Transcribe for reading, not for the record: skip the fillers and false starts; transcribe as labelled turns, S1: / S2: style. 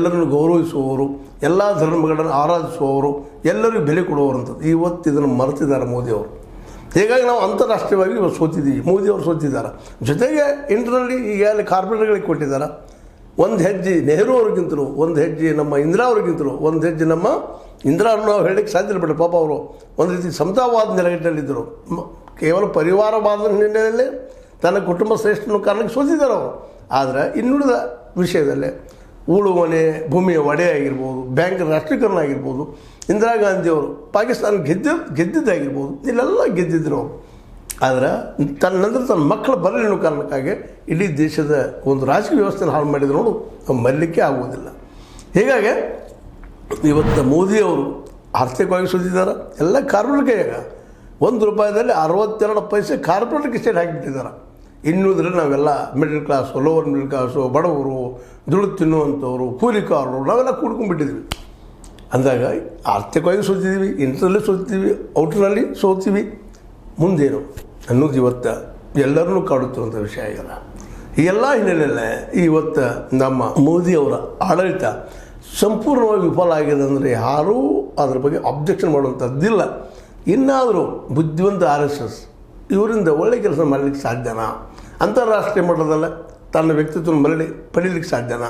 S1: ಎಲ್ಲರನ್ನು ಗೌರವಿಸುವವರು, ಎಲ್ಲ ಧರ್ಮಗಳನ್ನು ಆರಾಧಿಸುವವರು, ಎಲ್ಲರಿಗೂ ಬೆಲೆ ಕೊಡುವವರಂಥದ್ದು. ಇವತ್ತು ಇದನ್ನು ಮರೆತಿದ್ದಾರೆ ಮೋದಿಯವರು. ಹೀಗಾಗಿ ನಾವು ಅಂತಾರಾಷ್ಟ್ರೀಯವಾಗಿ ಇವತ್ತು ಸೋತಿದ್ದೀವಿ, ಮೋದಿಯವರು ಸೋತಿದ್ದಾರೆ. ಜೊತೆಗೆ ಇಂಟರ್ನಲ್ಲಿ ಈಗಾಗಲೇ ಕಾರ್ಪೊರೇಟ್ಗಳಿಗೆ ಕೊಟ್ಟಿದ್ದಾರೆ. ಒಂದು ಹೆಜ್ಜೆ ನೆಹರು ಅವ್ರಿಗಿಂತಲೂ, ಒಂದು ಹೆಜ್ಜೆ ನಮ್ಮ ಇಂದಿರಾ ಅವ್ರಿಗಿಂತಲೂ, ಒಂದು ಹೆಜ್ಜೆ ನಮ್ಮ ಇಂದಿರಾ ನಾವು ಹೇಳಲಿಕ್ಕೆ ಸಾಧ್ಯ ಇಲ್ಲ ಬಿಟ್ಟರೆ. ಪಾಪ ಅವರು ಒಂದು ರೀತಿ ಸಮತಾವಾದ ನೆಲೆಗಟ್ಟಲಿದ್ದರು. ಕೇವಲ ಪರಿವಾರವಾದ ಹಿನ್ನೆಲೆಯಲ್ಲೇ ತನ್ನ ಕುಟುಂಬ ಶ್ರೇಷ್ಠನ ಕಾರಣಕ್ಕೆ ಸೋತಿದ್ದಾರೆ ಅವರು. ಆದರೆ ಇನ್ನುಳಿದ ವಿಷಯದಲ್ಲೇ ಉಳುಮನೆ, ಭೂಮಿಯ ಒಡೆ ಆಗಿರ್ಬೋದು, ಬ್ಯಾಂಕ್ ರಾಷ್ಟ್ರೀಕರಣ ಆಗಿರ್ಬೋದು, ಇಂದಿರಾ ಗಾಂಧಿಯವರು ಪಾಕಿಸ್ತಾನ ಗೆದ್ದಿದ್ದಾಗಿರ್ಬೋದು, ಇಲ್ಲೆಲ್ಲ ಗೆದ್ದಿದ್ರು ಅವರು. ಆದರೆ ತನ್ನ ನಂತರ ತನ್ನ ಮಕ್ಕಳ ಬರಲಿ ಅನ್ನೋ ಕಾರಣಕ್ಕಾಗಿ ಇಡೀ ದೇಶದ ಒಂದು ರಾಜಕೀಯ ವ್ಯವಸ್ಥೆಯನ್ನು ಹಾಳು ಮಾಡಿದ್ರು ನೋಡು, ಮರಲಿಕ್ಕೆ ಆಗುವುದಿಲ್ಲ. ಹೀಗಾಗಿ ಇವತ್ತು ಮೋದಿಯವರು ಆರ್ಥಿಕವಾಗಿ ಸುತ್ತಿದ್ದಾರೆ. ಎಲ್ಲ ಕಾರ್ಪೊರೇಟ್ ಕೈಯಾಗ ₹1 62 ಪೈಸೆ ಕಾರ್ಪೊರೇಟ್ಗೆ ಸ್ಟೇಟ್ ಹಾಕಿಬಿಟ್ಟಿದ್ದಾರೆ. ಇನ್ನುಳಿದ್ರೆ ನಾವೆಲ್ಲ middle class, lower middle class, ಬಡವರು, ದುಡ್ಡು ತಿನ್ನುವಂಥವ್ರು, ಕೂಲಿಕಾರರು ನಾವೆಲ್ಲ ಕೂಡ್ಕೊಂಡ್ಬಿಟ್ಟಿದ್ವಿ. ಅಂದಾಗ ಆರ್ಥಿಕವಾಗಿ ಸೋತಿದ್ದೀವಿ, ಇಂಟರ್ನಲ್ಲಿ ಸೋತಿದ್ದೀವಿ, ಔಟ್ರಲ್ಲಿ ಸೋತೀವಿ. ಮುಂದೇನು ಅನ್ನೋದು ಇವತ್ತು ಎಲ್ಲರನ್ನೂ ಕಾಡುತ್ತಿರುವಂಥ ವಿಷಯ ಆಗಲ್ಲ. ಈ ಎಲ್ಲ ಹಿನ್ನೆಲೆಯಲ್ಲೇ ಇವತ್ತು ನಮ್ಮ ಮೋದಿಯವರ ಆಡಳಿತ ಸಂಪೂರ್ಣವಾಗಿ ವಿಫಲ ಆಗಿದೆ ಅಂದರೆ ಯಾರೂ ಅದ್ರ ಬಗ್ಗೆ ಅಬ್ಜೆಕ್ಷನ್ ಮಾಡುವಂಥದ್ದಿಲ್ಲ. ಇನ್ನಾದರೂ ಬುದ್ಧಿವಂತ RSS ಇವರಿಂದ ಒಳ್ಳೆ ಕೆಲಸ ಮಾಡಲಿಕ್ಕೆ ಸಾಧ್ಯನಾ? ಅಂತಾರಾಷ್ಟ್ರೀಯ ಮಟ್ಟದಲ್ಲ ತನ್ನ ವ್ಯಕ್ತಿತ್ವವನ್ನು ಪಡೀಲಿಕ್ಕೆ ಸಾಧ್ಯನಾ?